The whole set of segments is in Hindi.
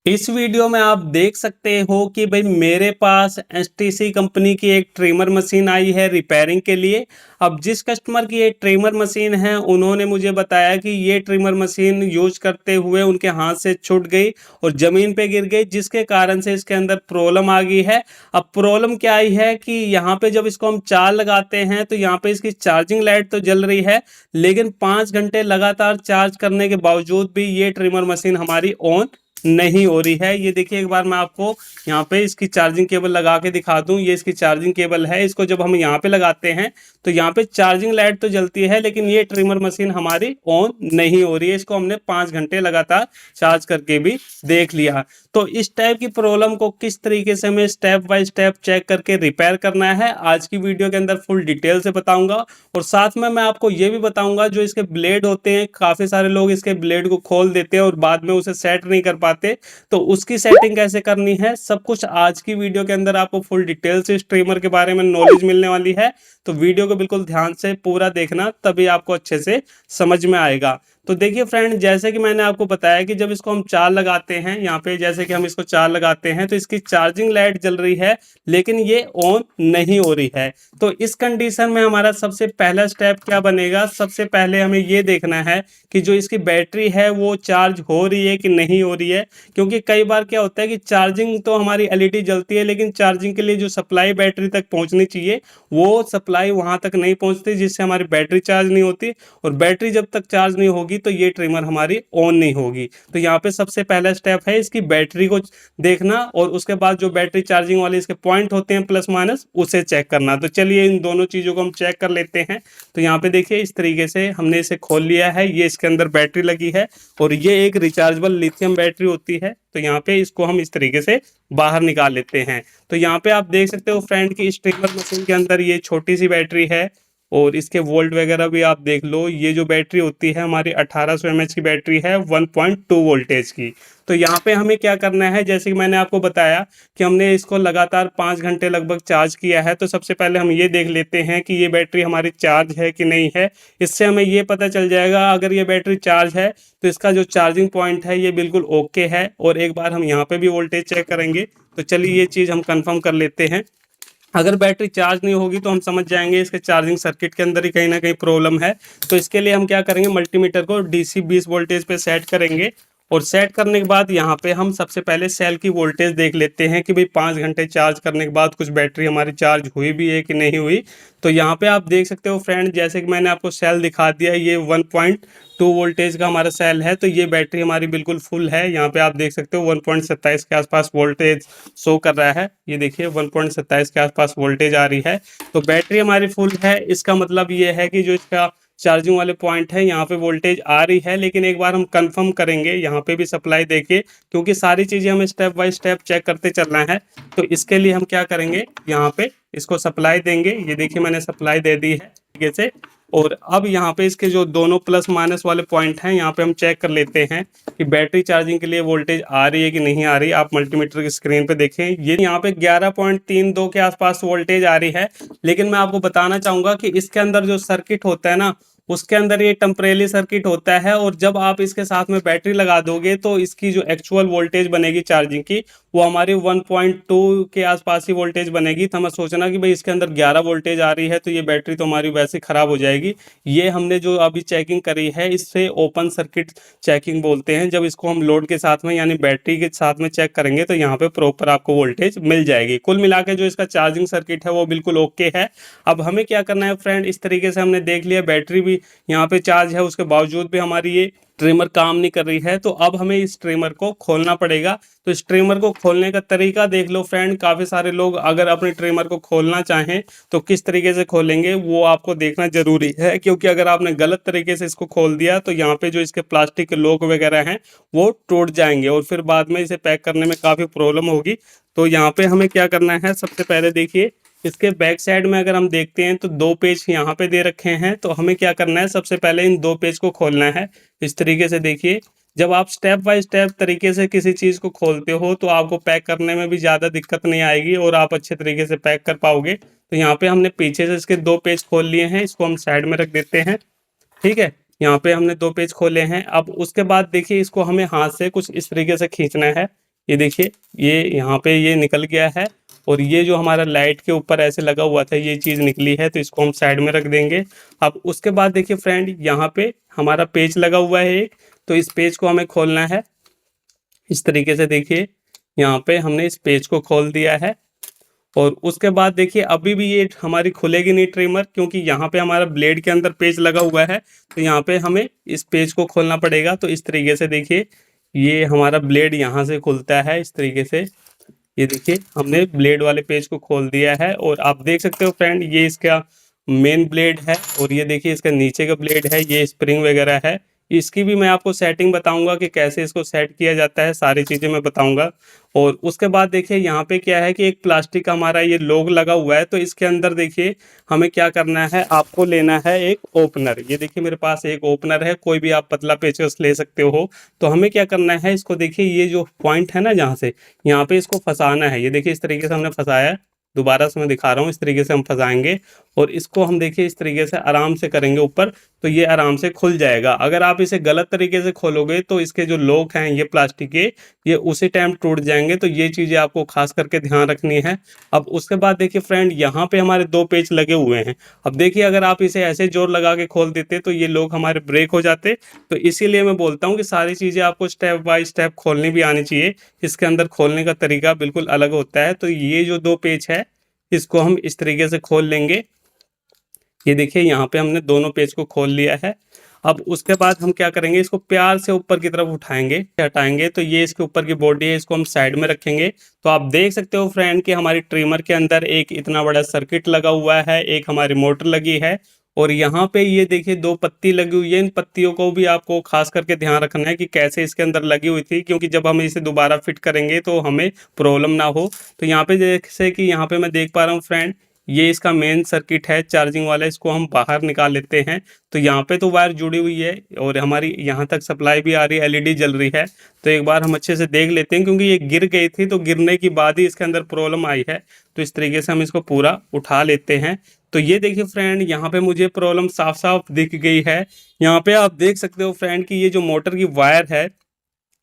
इस वीडियो में आप देख सकते हो कि भाई मेरे पास एसटीसी कंपनी की एक ट्रिमर मशीन आई है रिपेयरिंग के लिए। अब जिस कस्टमर की ये ट्रिमर मशीन है उन्होंने मुझे बताया कि ये ट्रिमर मशीन यूज करते हुए उनके हाथ से छूट गई और ज़मीन पे गिर गई, जिसके कारण से इसके अंदर प्रॉब्लम आ गई है। अब प्रॉब्लम क्या आई है कि यहाँ पे जब इसको हम चार्ज लगाते हैं तो यहाँ पे इसकी चार्जिंग लाइट तो जल रही है, लेकिन 5 घंटे लगातार चार्ज करने के बावजूद भी ये ट्रिमर मशीन हमारी ऑन नहीं हो रही है। ये देखिए, एक बार मैं आपको यहाँ पे इसकी चार्जिंग केबल लगा के दिखा दूं। ये इसकी चार्जिंग केबल है। इसको जब हम यहाँ पे लगाते हैं तो यहाँ पे चार्जिंग लाइट तो जलती है, लेकिन ये ट्रिमर मशीन हमारी ऑन नहीं हो रही है। इसको हमने 5 घंटे लगातार चार्ज करके भी देख लिया। तो इस टाइप की प्रॉब्लम को किस तरीके से हमें स्टेप बाय स्टेप चेक करके रिपेयर करना है, आज की वीडियो के अंदर फुल डिटेल से बताऊंगा। और साथ में मैं आपको ये भी बताऊंगा, जो इसके ब्लेड होते हैं, काफी सारे लोग इसके ब्लेड को खोल देते हैं और बाद में उसे सेट नहीं कर पाते, तो उसकी सेटिंग कैसे करनी है, सब कुछ आज की वीडियो के अंदर आपको फुल डिटेल से स्ट्रीमर के बारे में नॉलेज मिलने वाली है। तो वीडियो को बिल्कुल ध्यान से पूरा देखना, तभी आपको अच्छे से समझ में आएगा। तो देखिए फ्रेंड, जैसे कि मैंने आपको बताया कि जब इसको हम चार्ज लगाते हैं, यहाँ पे जैसे कि हम इसको चार्ज लगाते हैं तो इसकी चार्जिंग लाइट जल रही है, लेकिन ये ऑन नहीं हो रही है। तो इस कंडीशन में हमारा सबसे पहला स्टेप क्या बनेगा, सबसे पहले हमें ये देखना है कि जो इसकी बैटरी है वो चार्ज हो रही है कि नहीं हो रही है। क्योंकि कई बार क्या होता है कि चार्जिंग तो हमारी एलईडी जलती है, लेकिन चार्जिंग के लिए जो सप्लाई बैटरी तक पहुंचनी चाहिए वो सप्लाई वहां तक नहीं पहुंचती, जिससे हमारी बैटरी चार्ज नहीं होती। और बैटरी जब तक चार्ज नहीं होगी तो ये ट्रिमर हमारी ऑन नहीं होगी। तो यहाँ पे सबसे पहला स्टेप है इसकी बैटरी को देखना, और उसके बाद जो बैटरी चार्जिंग वाले इसके पॉइंट होते हैं प्लस माइनस, उसे चेक करना। तो चलिए इन दोनों चीज़ों को हम चेक कर लेते हैं। तो यहाँ पे देखिए, इस तरीके से हमने इसे खोल लिया है। ये इसके अंदर बैटरी लगी है और ये एक रिचार्जेबल लिथियम बैटरी होती है। तो यहाँ पे इसको हम इस तरीके से बाहर निकाल लेते हैं। तो यहाँ पे आप देख सकते हो फ्रेंड की इस ट्रिमर मशीन के अंदर ये छोटी सी बैटरी है और इसके वोल्ट वगैरह भी आप देख लो। ये जो बैटरी होती है हमारी 1800 mAh की बैटरी है 1.2 वोल्टेज की। तो यहाँ पे हमें क्या करना है, जैसे कि मैंने आपको बताया कि हमने इसको लगातार 5 घंटे लगभग चार्ज किया है। तो सबसे पहले हम ये देख लेते हैं कि ये बैटरी हमारी चार्ज है कि नहीं है। इससे हमें ये पता चल जाएगा, अगर ये बैटरी चार्ज है तो इसका जो चार्जिंग पॉइंट है ये बिल्कुल ओके है। और एक बार हम यहाँ पे भी वोल्टेज चेक करेंगे। तो चलिए ये चीज़ हम कंफर्म कर लेते हैं। अगर बैटरी चार्ज नहीं होगी तो हम समझ जाएंगे इसके चार्जिंग सर्किट के अंदर ही कहीं ना कहीं प्रॉब्लम है। तो इसके लिए हम क्या करेंगे, मल्टीमीटर को डीसी 20 वोल्टेज पे सेट करेंगे। और सेट करने के बाद यहाँ पे हम सबसे पहले सेल की वोल्टेज देख लेते हैं कि भाई 5 घंटे चार्ज करने के बाद कुछ बैटरी हमारी चार्ज हुई भी है कि नहीं हुई। तो यहाँ पे आप देख सकते हो फ्रेंड, जैसे कि मैंने आपको सेल दिखा दिया, ये 1.2 वोल्टेज का हमारा सेल है। तो ये बैटरी हमारी बिल्कुल फुल है। यहाँ पे आप देख सकते हो 1.27 के आसपास वोल्टेज शो कर रहा है। ये देखिए 1.27 के आसपास वोल्टेज आ रही है। तो बैटरी हमारी फुल है। इसका मतलब ये है कि जो इसका चार्जिंग वाले पॉइंट है यहाँ पे वोल्टेज आ रही है। लेकिन एक बार हम कंफर्म करेंगे यहाँ पे भी सप्लाई देके, क्योंकि सारी चीज़ें हमें स्टेप बाय स्टेप चेक करते चलना है। तो इसके लिए हम क्या करेंगे, यहाँ पे इसको सप्लाई देंगे। ये देखिए मैंने सप्लाई दे दी है तरीके से। और अब यहाँ पे इसके जो दोनों प्लस माइनस वाले पॉइंट हैं, यहाँ पे हम चेक कर लेते हैं कि बैटरी चार्जिंग के लिए वोल्टेज आ रही है कि नहीं आ रही। आप मल्टीमीटर की स्क्रीन पे देखें, ये यहाँ पे 11.32 के आसपास वोल्टेज आ रही है। लेकिन मैं आपको बताना चाहूंगा कि इसके अंदर जो सर्किट होता है ना, उसके अंदर ये टेम्परेरी सर्किट होता है। और जब आप इसके साथ में बैटरी लगा दोगे तो इसकी जो एक्चुअल वोल्टेज बनेगी चार्जिंग की, वो हमारी 1.2 के आसपास ही वोल्टेज बनेगी। तो मैं सोचना कि भाई इसके अंदर 11 वोल्टेज आ रही है तो ये बैटरी तो हमारी वैसे खराब हो जाएगी। ये हमने जो अभी चेकिंग करी है इससे ओपन सर्किट चेकिंग बोलते हैं। जब इसको हम लोड के साथ में यानी बैटरी के साथ में चेक करेंगे तो यहाँ पे प्रॉपर आपको वोल्टेज मिल जाएगी। कुल मिला के जो इसका चार्जिंग सर्किट है वो बिल्कुल ओके है। अब हमें क्या करना है फ्रेंड, इस तरीके से हमने देख लिया बैटरी भी यहाँ पे चार्ज है, उसके बावजूद भी हमारी ये ट्रिमर काम नहीं कर रही है। तो अब हमें इस ट्रिमर को खोलना पड़ेगा। तो इस ट्रिमर को खोलने का तरीका देख लो फ्रेंड। काफ़ी सारे लोग अगर अपने ट्रिमर को खोलना चाहें तो किस तरीके से खोलेंगे वो आपको देखना जरूरी है, क्योंकि अगर आपने गलत तरीके से इसको खोल दिया तो यहाँ पे जो इसके प्लास्टिक के लॉक वगैरह हैं वो टूट जाएंगे और फिर बाद में इसे पैक करने में काफ़ी प्रॉब्लम होगी। तो यहाँ पे हमें क्या करना है, सबसे पहले देखिए इसके बैक साइड में अगर हम देखते हैं तो 2 पेज यहाँ पे दे रखे हैं। तो हमें क्या करना है, सबसे पहले इन 2 पेज को खोलना है। इस तरीके से देखिए, जब आप स्टेप बाय स्टेप तरीके से किसी चीज़ को खोलते हो तो आपको पैक करने में भी ज़्यादा दिक्कत नहीं आएगी और आप अच्छे तरीके से पैक कर पाओगे। तो यहाँ पे हमने पीछे से इसके 2 पेज खोल लिए हैं, इसको हम साइड में रख देते हैं। ठीक है, यहाँ पे हमने 2 पेज खोले हैं। अब उसके बाद देखिए इसको हमें हाथ से कुछ इस तरीके से खींचना है। ये देखिए, ये यहाँ पे ये निकल गया है और ये जो हमारा लाइट के ऊपर ऐसे लगा हुआ था ये चीज़ निकली है, तो इसको हम साइड में रख देंगे। अब उसके बाद देखिए फ्रेंड, यहाँ पे हमारा पेच लगा हुआ है एक, तो इस पेच को हमें खोलना है। इस तरीके से देखिए, यहाँ पे हमने इस पेच को खोल दिया है और उसके बाद देखिए अभी भी ये हमारी खुलेगी नहीं ट्रिमर, क्योंकि यहाँ पे हमारा ब्लेड के अंदर पेच लगा हुआ है, तो यहाँ पे हमें इस पेच को खोलना पड़ेगा। तो इस तरीके से देखिए, ये हमारा ब्लेड यहाँ से खुलता है इस तरीके से। ये देखिए, हमने ब्लेड वाले पेज को खोल दिया है और आप देख सकते हो फ्रेंड, ये इसका मेन ब्लेड है और ये देखिए इसका नीचे का ब्लेड है, ये स्प्रिंग वगैरह है। इसकी भी मैं आपको सेटिंग बताऊंगा कि कैसे इसको सेट किया जाता है, सारी चीज़ें मैं बताऊंगा। और उसके बाद देखिए यहाँ पे क्या है कि एक प्लास्टिक का हमारा ये लोग लगा हुआ है, तो इसके अंदर देखिए हमें क्या करना है, आपको लेना है एक ओपनर। ये देखिए मेरे पास एक ओपनर है, कोई भी आप पतला पेचकस ले सकते हो। तो हमें क्या करना है, इसको देखिए ये जो पॉइंट है ना जहाँ से, यहाँ पे इसको फंसाना है। ये देखिए इस तरीके से हमने फंसाया है, दोबारा से मैं दिखा रहा हूँ, इस तरीके से हम फंसाएंगे और इसको हम देखिए इस तरीके से आराम से करेंगे ऊपर, तो ये आराम से खुल जाएगा। अगर आप इसे गलत तरीके से खोलोगे तो इसके जो लॉक हैं ये प्लास्टिक के, ये उसी टाइम टूट जाएंगे। तो ये चीज़ें आपको खास करके ध्यान रखनी है। अब उसके बाद देखिए फ्रेंड, यहाँ पे हमारे 2 पेच लगे हुए हैं। अब देखिए अगर आप इसे ऐसे जोर लगा के खोल देते तो ये लॉक हमारे ब्रेक हो जाते। तो इसीलिए मैं बोलता हूँ कि सारी चीज़ें आपको स्टेप बाय स्टेप खोलनी भी आनी चाहिए। इसके अंदर खोलने का तरीका बिल्कुल अलग होता है। तो ये जो 2 पेच है, इसको हम इस तरीके से खोल लेंगे। ये देखिए यहाँ पे हमने दोनों पेज को खोल लिया है। अब उसके बाद हम क्या करेंगे, इसको प्यार से ऊपर की तरफ उठाएंगे, हटाएंगे, तो ये इसके ऊपर की बॉडी है, इसको हम साइड में रखेंगे। तो आप देख सकते हो फ्रेंड कि हमारी ट्रिमर के अंदर एक इतना बड़ा सर्किट लगा हुआ है, एक हमारी मोटर लगी है और यहाँ पे ये देखिए 2 पत्ती लगी हुई है। इन पत्तियों को भी आपको खास करके ध्यान रखना है कि कैसे इसके अंदर लगी हुई थी, क्योंकि जब हम इसे दोबारा फिट करेंगे तो हमें प्रॉब्लम ना हो। तो यहाँ पे जैसे कि यहाँ पे मैं देख पा रहा हूँ फ्रेंड, ये इसका मेन सर्किट है चार्जिंग वाला, इसको हम बाहर निकाल लेते हैं। तो यहाँ पे तो वायर जुड़ी हुई है और हमारी यहाँ तक सप्लाई भी आ रही है, एलईडी जल रही है। तो एक बार हम अच्छे से देख लेते हैं, क्योंकि ये गिर गई थी तो गिरने के बाद ही इसके अंदर प्रॉब्लम आई है। तो इस तरीके से हम इसको पूरा उठा लेते हैं। तो ये देखिए फ्रेंड, यहाँ पे मुझे प्रॉब्लम साफ साफ दिख गई है। यहाँ पे आप देख सकते हो फ्रेंड कि ये जो मोटर की वायर है,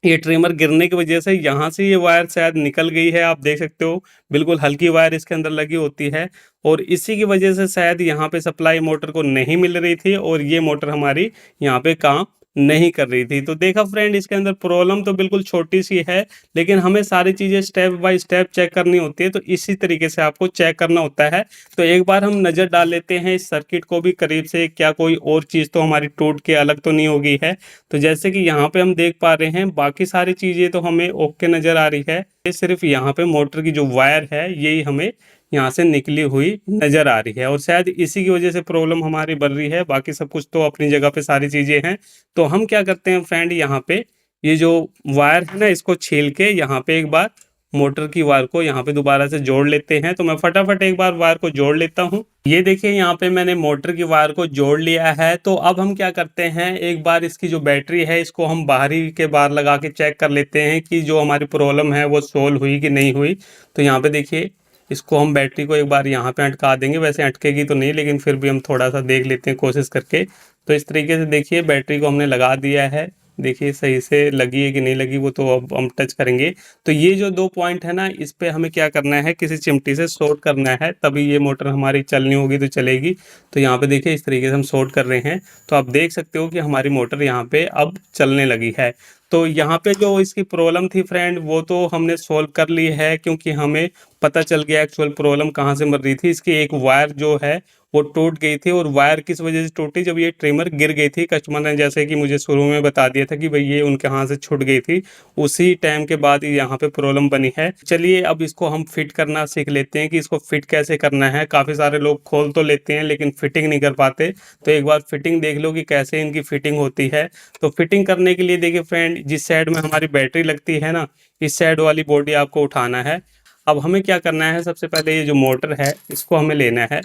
ये ट्रिमर गिरने की वजह से यहाँ से ये वायर शायद निकल गई है। आप देख सकते हो बिल्कुल हल्की वायर इसके अंदर लगी होती है और इसी की वजह से शायद यहाँ पे सप्लाई मोटर को नहीं मिल रही थी और ये मोटर हमारी यहाँ पे काम नहीं कर रही थी। तो देखा फ्रेंड, इसके अंदर प्रॉब्लम तो बिल्कुल छोटी सी है, लेकिन हमें सारी चीज़ें स्टेप बाय स्टेप चेक करनी होती है। तो इसी तरीके से आपको चेक करना होता है। तो एक बार हम नज़र डाल लेते हैं इस सर्किट को भी करीब से, क्या कोई और चीज़ तो हमारी टूट के अलग तो नहीं हो गई है। तो जैसे कि यहाँ पे हम देख पा रहे हैं, बाकी सारी चीज़ें तो हमें ओके नज़र आ रही है। ये सिर्फ यहाँ पे मोटर की जो वायर है यही हमें यहाँ से निकली हुई नज़र आ रही है और शायद इसी की वजह से प्रॉब्लम हमारी बढ़ रही है। बाकी सब कुछ तो अपनी जगह पे सारी चीज़ें हैं। तो हम क्या करते हैं फ्रेंड, यहाँ पे ये जो वायर है ना, इसको छील के यहाँ पे एक बार मोटर की वायर को यहाँ पे दोबारा से जोड़ लेते हैं। तो मैं फटाफट एक बार वायर को जोड़ लेता हूँ। ये देखिए यहाँ पे मैंने मोटर की वायर को जोड़ लिया है। तो अब हम क्या करते हैं, एक बार इसकी जो बैटरी है इसको हम बाहरी के बाहर लगा के चेक कर लेते हैं कि जो हमारी प्रॉब्लम है वो सोल्व हुई कि नहीं हुई। तो यहाँ पे देखिए, इसको हम बैटरी को एक बार यहाँ पे अटका देंगे। वैसे अटकेगी तो नहीं, लेकिन फिर भी हम थोड़ा सा देख लेते हैं कोशिश करके। तो इस तरीके से देखिए बैटरी को हमने लगा दिया है। देखिए सही से लगी है कि नहीं लगी वो तो अब हम टच करेंगे। तो ये जो 2 पॉइंट है ना, इस पे हमें क्या करना है, किसी चिमटी से शॉर्ट करना है, तभी ये मोटर हमारी चलनी होगी तो चलेगी। तो यहाँ पे देखिए इस तरीके से हम शॉर्ट कर रहे हैं। तो आप देख सकते हो कि हमारी मोटर यहाँ पे अब चलने लगी है। तो यहाँ पे जो इसकी प्रॉब्लम थी फ्रेंड, वो तो हमने सॉल्व कर ली है, क्योंकि हमें पता चल गया एक्चुअल प्रॉब्लम कहाँ से मर रही थी। इसकी एक वायर जो है वो टूट गई थी और वायर किस वजह से टूटी, जब ये ट्रिमर गिर गई थी। कस्टमर ने जैसे कि मुझे शुरू में बता दिया था कि भाई ये उनके हाथ से छूट गई थी, उसी टाइम के बाद यहाँ पे प्रॉब्लम बनी है। चलिए अब इसको हम फिट करना सीख लेते हैं कि इसको फिट कैसे करना है। काफ़ी सारे लोग खोल तो लेते हैं लेकिन फिटिंग नहीं कर पाते। तो एक बार फिटिंग देख लो कि कैसे इनकी फिटिंग होती है। तो फिटिंग करने के लिए देखिए फ्रेंड, जिस साइड में हमारी बैटरी लगती है ना, इस साइड वाली बॉडी आपको उठाना है। अब हमें क्या करना है, सबसे पहले ये जो मोटर है इसको हमें लेना है।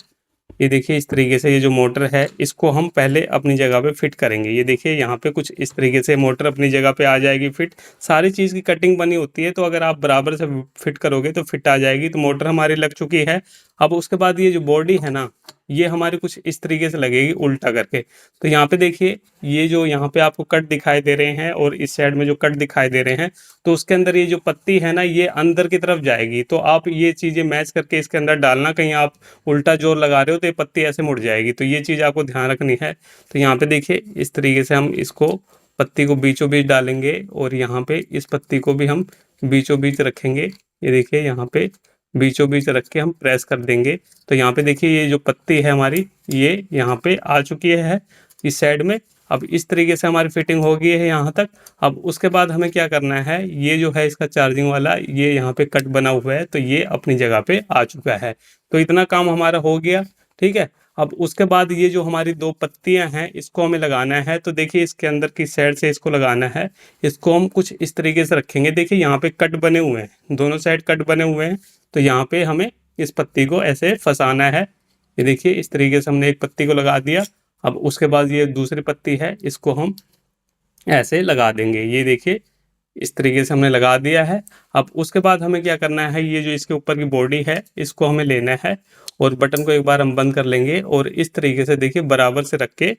ये देखिए इस तरीके से ये जो मोटर है इसको हम पहले अपनी जगह पे फिट करेंगे। ये देखिए यहाँ पे कुछ इस तरीके से मोटर अपनी जगह पे आ जाएगी फिट। सारी चीज़ की कटिंग बनी होती है, तो अगर आप बराबर से फिट करोगे तो फिट आ जाएगी। तो मोटर हमारी लग चुकी है। अब उसके बाद ये जो बॉडी है ना, ये हमारी कुछ इस तरीके से लगेगी उल्टा करके। तो यहाँ पे देखिए, ये जो यहाँ पे आपको कट दिखाई दे रहे हैं और इस साइड में जो कट दिखाई दे रहे हैं, तो उसके अंदर ये जो पत्ती है ना, ये अंदर की तरफ जाएगी। तो आप ये चीज़ें मैच करके इसके अंदर डालना, कहीं आप उल्टा जोर लगा रहे हो तो ये पत्ती ऐसे मुड़ जाएगी। तो ये चीज़ आपको ध्यान रखनी है। तो यहाँ पे देखिए, इस तरीके से हम इसको पत्ती को बीचों बीच डालेंगे और यहाँ पे इस पत्ती को भी हम बीचों बीच रखेंगे। ये देखिए, यहाँ पे बीचों बीच रख के हम प्रेस कर देंगे। तो यहाँ पे देखिए, ये जो पत्ती है हमारी, ये यहाँ पे आ चुकी है इस साइड में। अब इस तरीके से हमारी फिटिंग हो गई है यहाँ तक। अब उसके बाद हमें क्या करना है, ये जो है इसका चार्जिंग वाला, ये यहाँ पे कट बना हुआ है, तो ये अपनी जगह पे आ चुका है। तो इतना काम हमारा हो गया, ठीक है। अब उसके बाद ये जो हमारी दो पत्तियां हैं, इसको हमें लगाना है। तो देखिए, इसके अंदर की साइड से इसको लगाना है। इसको हम कुछ इस तरीके से रखेंगे। देखिए, यहाँ पे कट बने हुए हैं, दोनों साइड कट बने हुए हैं। तो यहाँ पे हमें इस पत्ती को ऐसे फंसाना है। ये देखिए, इस तरीके से हमने एक पत्ती को लगा दिया। अब उसके बाद ये दूसरी पत्ती है, इसको हम ऐसे लगा देंगे। ये देखिए, इस तरीके से हमने लगा दिया है। अब उसके बाद हमें क्या करना है, ये जो इसके ऊपर की बॉडी है, इसको हमें लेना है और बटन को एक बार हम बंद कर लेंगे और इस तरीके से देखिए बराबर से रख के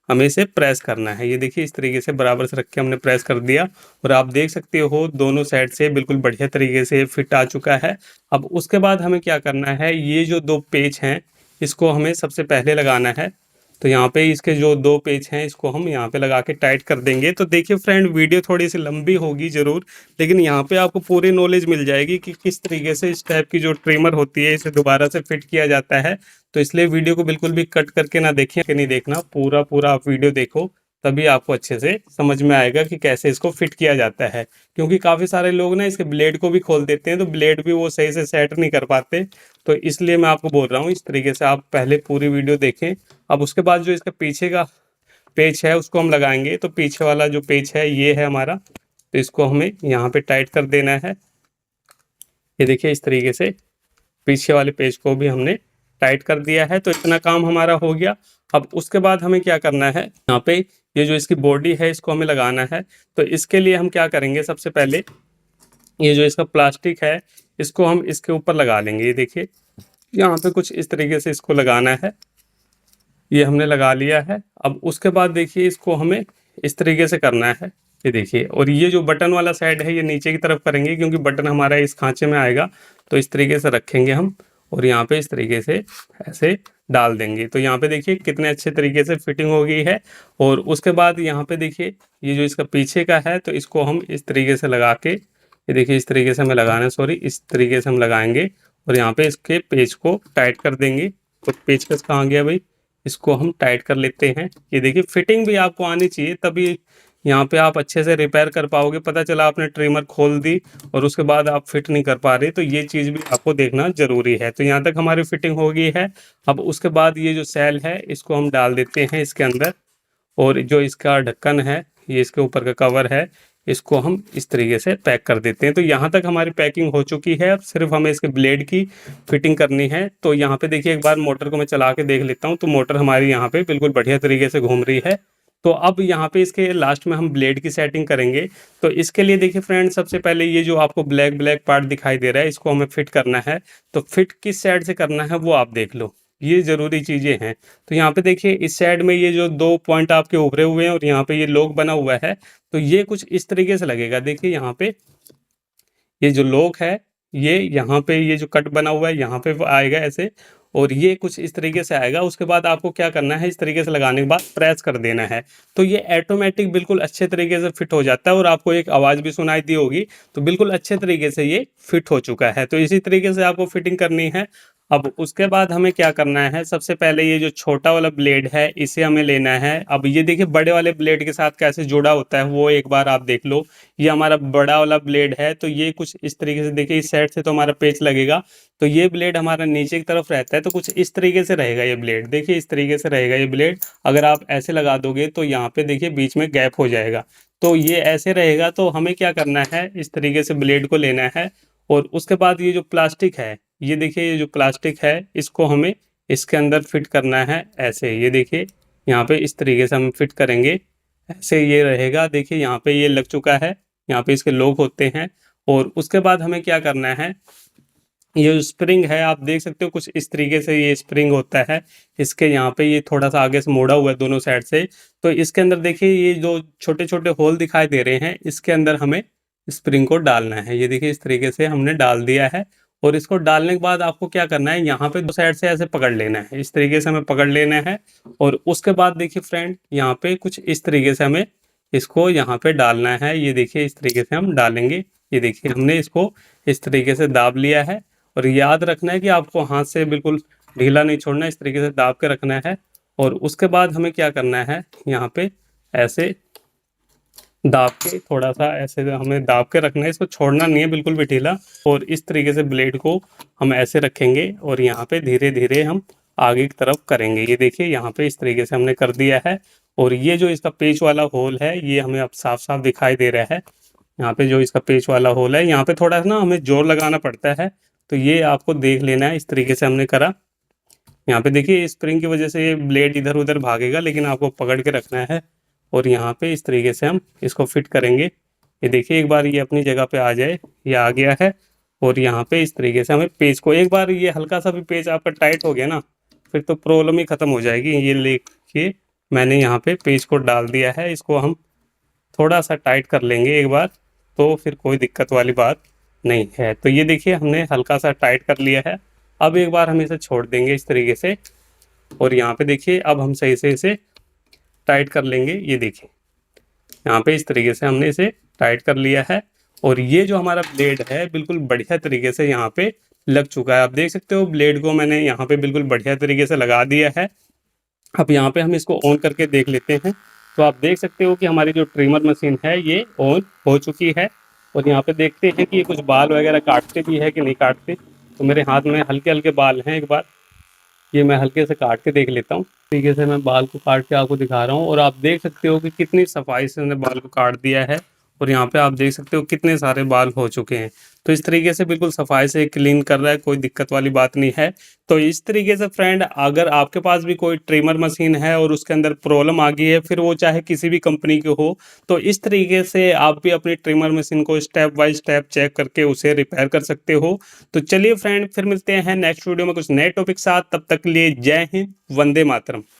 हमें इसे प्रेस करना है। ये देखिए, इस तरीके से बराबर से रख के हमने प्रेस कर दिया और आप देख सकते हो दोनों साइड से बिल्कुल बढ़िया तरीके से फिट आ चुका है। अब उसके बाद हमें क्या करना है, ये जो दो पेच हैं, इसको हमें सबसे पहले लगाना है। तो यहाँ पे इसके जो दो पेच हैं, इसको हम यहाँ पे लगा के टाइट कर देंगे। तो देखिए फ्रेंड, वीडियो थोड़ी सी लंबी होगी ज़रूर, लेकिन यहाँ पे आपको पूरी नॉलेज मिल जाएगी कि किस तरीके से इस टाइप की जो ट्रिमर होती है, इसे दोबारा से फिट किया जाता है। तो इसलिए वीडियो को बिल्कुल भी कट करके ना देखें, कि नहीं देखना, पूरा पूरा आप वीडियो देखो, तभी आपको अच्छे से समझ में आएगा कि कैसे इसको फिट किया जाता है। क्योंकि काफ़ी सारे लोग ना इसके ब्लेड को भी खोल देते हैं, तो ब्लेड भी वो सही से सेट नहीं कर पाते। तो इसलिए मैं आपको बोल रहा हूँ, इस तरीके से आप पहले पूरी वीडियो देखें। अब उसके बाद जो इसका पीछे का पेच है, उसको हम लगाएंगे। तो पीछे वाला जो पेच है, ये है हमारा। तो इसको हमें यहाँ पे टाइट कर देना है। ये देखिए, इस तरीके से पीछे वाले पेज को भी हमने टाइट कर दिया है। तो इतना काम हमारा हो गया। अब उसके बाद हमें क्या करना है, यहाँ पे ये जो इसकी बॉडी है, इसको हमें लगाना है। तो इसके लिए हम क्या करेंगे, सबसे पहले ये जो इसका प्लास्टिक है, इसको हम इसके ऊपर लगा लेंगे। ये देखिए, यहाँ पे कुछ इस तरीके से इसको लगाना है। ये हमने लगा लिया है। अब उसके बाद देखिए, इसको हमें इस तरीके से करना है। ये देखिए, और ये जो बटन वाला साइड है, ये नीचे की तरफ करेंगे, क्योंकि बटन हमारा इस खांचे में आएगा। तो इस तरीके से रखेंगे हम और यहाँ पे इस तरीके से ऐसे डाल देंगे। तो यहाँ पे देखिए कितने अच्छे तरीके से फिटिंग हो गई है। और उसके बाद यहाँ पे देखिए, ये जो इसका पीछे का है, तो इसको हम इस तरीके से लगा के, ये देखिए इस तरीके से हमें लगाना है, सॉरी, इस तरीके से हम लगाएंगे और यहाँ पे इसके पेज को टाइट कर देंगे। तो पेचकस कहाँ गया भाई, इसको हम टाइट कर लेते हैं। ये देखिए, फिटिंग भी आपको आनी चाहिए, तभी यहाँ पे आप अच्छे से रिपेयर कर पाओगे। पता चला आपने ट्रिमर खोल दी और उसके बाद आप फिट नहीं कर पा रहे, तो ये चीज़ भी आपको देखना ज़रूरी है। तो यहाँ तक हमारी फिटिंग हो गई है। अब उसके बाद ये जो सेल है, इसको हम डाल देते हैं इसके अंदर और जो इसका ढक्कन है, ये इसके ऊपर का कवर है, इसको हम इस तरीके से पैक कर देते हैं। तो यहाँ तक हमारी पैकिंग हो चुकी है। अब सिर्फ हमें इसके ब्लेड की फिटिंग करनी है। तो यहाँ पे देखिए, एक बार मोटर को मैं चला के देख लेता हूँ। तो मोटर हमारी यहाँ पे बिल्कुल बढ़िया तरीके से घूम रही है। तो अब यहाँ पे इसके लास्ट में हम ब्लेड की सेटिंग करेंगे। तो इसके लिए देखिए फ्रेंड, सबसे पहले ये जो आपको ब्लैक ब्लैक पार्ट दिखाई दे रहा है, इसको हमें फिट करना है। तो फिट किस साइड से करना है वो आप देख लो, ये ज़रूरी चीज़ें हैं। तो यहाँ पे देखिए, इस साइड में ये जो दो पॉइंट आपके उभरे हुए हैं और यहाँ पे ये लॉक बना हुआ है, तो ये कुछ इस तरीके से लगेगा। देखिए, यहाँ पे ये जो लॉक है, ये यहाँ पे ये जो कट बना हुआ है, यहाँ पे वो आएगा ऐसे, और ये कुछ इस तरीके से आएगा। उसके बाद आपको क्या करना है, इस तरीके से लगाने के बाद प्रेस कर देना है। तो ये ऑटोमेटिक बिल्कुल अच्छे तरीके से फिट हो जाता है और आपको एक आवाज़ भी सुनाई दी होगी। तो बिल्कुल अच्छे तरीके से ये फिट हो चुका है। तो इसी तरीके से आपको फिटिंग करनी है। अब उसके बाद हमें क्या करना है, सबसे पहले ये जो छोटा वाला ब्लेड है, इसे हमें लेना है। अब ये देखिए, बड़े वाले ब्लेड के साथ कैसे जुड़ा होता है वो एक बार आप देख लो। ये हमारा बड़ा वाला ब्लेड है, तो ये कुछ इस तरीके से, देखिए इस साइड से तो हमारा पेच लगेगा। तो ये ब्लेड हमारा नीचे की तरफ रहता है, तो कुछ इस तरीके से रहेगा ये ब्लेड। देखिए, इस तरीके से रहेगा ये ब्लेड। अगर आप ऐसे लगा दोगे तो यहाँ पे देखिए बीच में गैप हो जाएगा। तो ये ऐसे रहेगा। तो हमें क्या करना है, इस तरीके से ब्लेड को लेना है और उसके बाद ये जो प्लास्टिक है, ये देखिए ये जो प्लास्टिक है, इसको हमें इसके अंदर फिट करना है ऐसे। ये देखिए, यहाँ पे इस तरीके से हम फिट करेंगे, ऐसे ये रहेगा। देखिए, यहाँ पे ये लग चुका है, यहाँ पे इसके लॉक होते हैं। और उसके बाद हमें क्या करना है, ये जो स्प्रिंग है आप देख सकते हो कुछ इस तरीके से ये स्प्रिंग होता है। इसके यहाँ पे ये थोड़ा सा आगे से मोड़ा हुआ है दोनों साइड से। तो इसके अंदर देखिए ये जो छोटे-छोटे होल दिखाई दे रहे हैं, इसके अंदर हमें स्प्रिंग को डालना है। ये देखिए इस तरीके से हमने डाल दिया है और इसको डालने के बाद आपको क्या करना है, यहाँ पे दो साइड से ऐसे पकड़ लेना है। इस तरीके से हमें पकड़ लेना है और उसके बाद देखिए फ्रेंड यहाँ पे कुछ इस तरीके से हमें इसको यहाँ पे डालना है। ये देखिए इस तरीके से हम डालेंगे। ये देखिए हमने इसको इस तरीके से दाब लिया है और याद रखना है कि आपको हाथ से बिल्कुल ढीला नहीं छोड़ना है, इस तरीके से दाब के रखना है। और उसके बाद हमें क्या करना है, यहाँ पे ऐसे दाब के थोड़ा-सा ऐसे हमें दाब के रखना है, इसको छोड़ना नहीं है बिल्कुल भी ढीला। और इस तरीके से ब्लेड को हम ऐसे रखेंगे और यहाँ पे धीरे-धीरे हम आगे की तरफ करेंगे। ये देखिए यहाँ पे इस तरीके से हमने कर दिया है और ये जो इसका पेंच वाला होल है, ये हमें अब साफ-साफ दिखाई दे रहा है। यहाँ पे जो इसका पेंच वाला होल है, यहाँ पे थोड़ा ना हमें जोर लगाना पड़ता है, तो ये आपको देख लेना है। इस तरीके से हमने करा। यहाँ पे देखिए स्प्रिंग की वजह से ये ब्लेड इधर-उधर भागेगा, लेकिन आपको पकड़ के रखना है और यहाँ पे इस तरीके से हम इसको फिट करेंगे। ये देखिए एक बार ये अपनी जगह पे आ जाए, ये आ गया है और यहाँ पे इस तरीके से हमें पेच को एक बार ये हल्का-सा भी पेच आपका टाइट हो गया ना, फिर तो प्रॉब्लम ही खत्म हो जाएगी। ये देखिए मैंने यहाँ पे पेच को डाल दिया है, इसको हम थोड़ा-सा टाइट कर लेंगे एक बार, तो फिर कोई दिक्कत वाली बात नहीं है। तो ये देखिए हमने हल्का-सा टाइट कर लिया है। अब एक बार हम इसे छोड़ देंगे इस तरीके से और यहाँ पे देखिए अब हम सही से इसे टाइट कर लेंगे। ये देखिए यहाँ पे इस तरीके से हमने इसे टाइट कर लिया है और ये जो हमारा ब्लेड है बिल्कुल बढ़िया तरीके से यहाँ पे लग चुका है। आप देख सकते हो ब्लेड को मैंने यहाँ पे बिल्कुल बढ़िया तरीके से लगा दिया है। अब यहाँ पे हम इसको ऑन करके देख लेते हैं। तो आप देख सकते हो कि हमारी जो ट्रिमर मशीन है ये ऑन हो चुकी है और यहाँ पे देखते हैं कि ये कुछ बाल वगैरह काटते भी है कि नहीं काटते। तो मेरे हाथ में हल्के-हल्के बाल हैं, एक बार ये मैं हल्के से काट के देख लेता हूँ। तरीके से मैं बाल को काट के आपको दिखा रहा हूँ और आप देख सकते हो कि कितनी सफाई से मैंने बाल को काट दिया है और यहाँ पे आप देख सकते हो कितने सारे बाल हो चुके हैं। तो इस तरीके से बिल्कुल सफाई से क्लीन कर रहा है, कोई दिक्कत वाली बात नहीं है। तो इस तरीके से फ्रेंड अगर आपके पास भी कोई ट्रिमर मशीन है और उसके अंदर प्रॉब्लम आ गई है, फिर वो चाहे किसी भी कंपनी की हो, तो इस तरीके से आप भी अपनी ट्रिमर मशीन को स्टेप बाय स्टेप चेक करके उसे रिपेयर कर सकते हो। तो चलिए फ्रेंड फिर मिलते हैं नेक्स्ट वीडियो में कुछ नए टॉपिक साथ, तब तक के लिए जय हिंद, वंदे मातरम।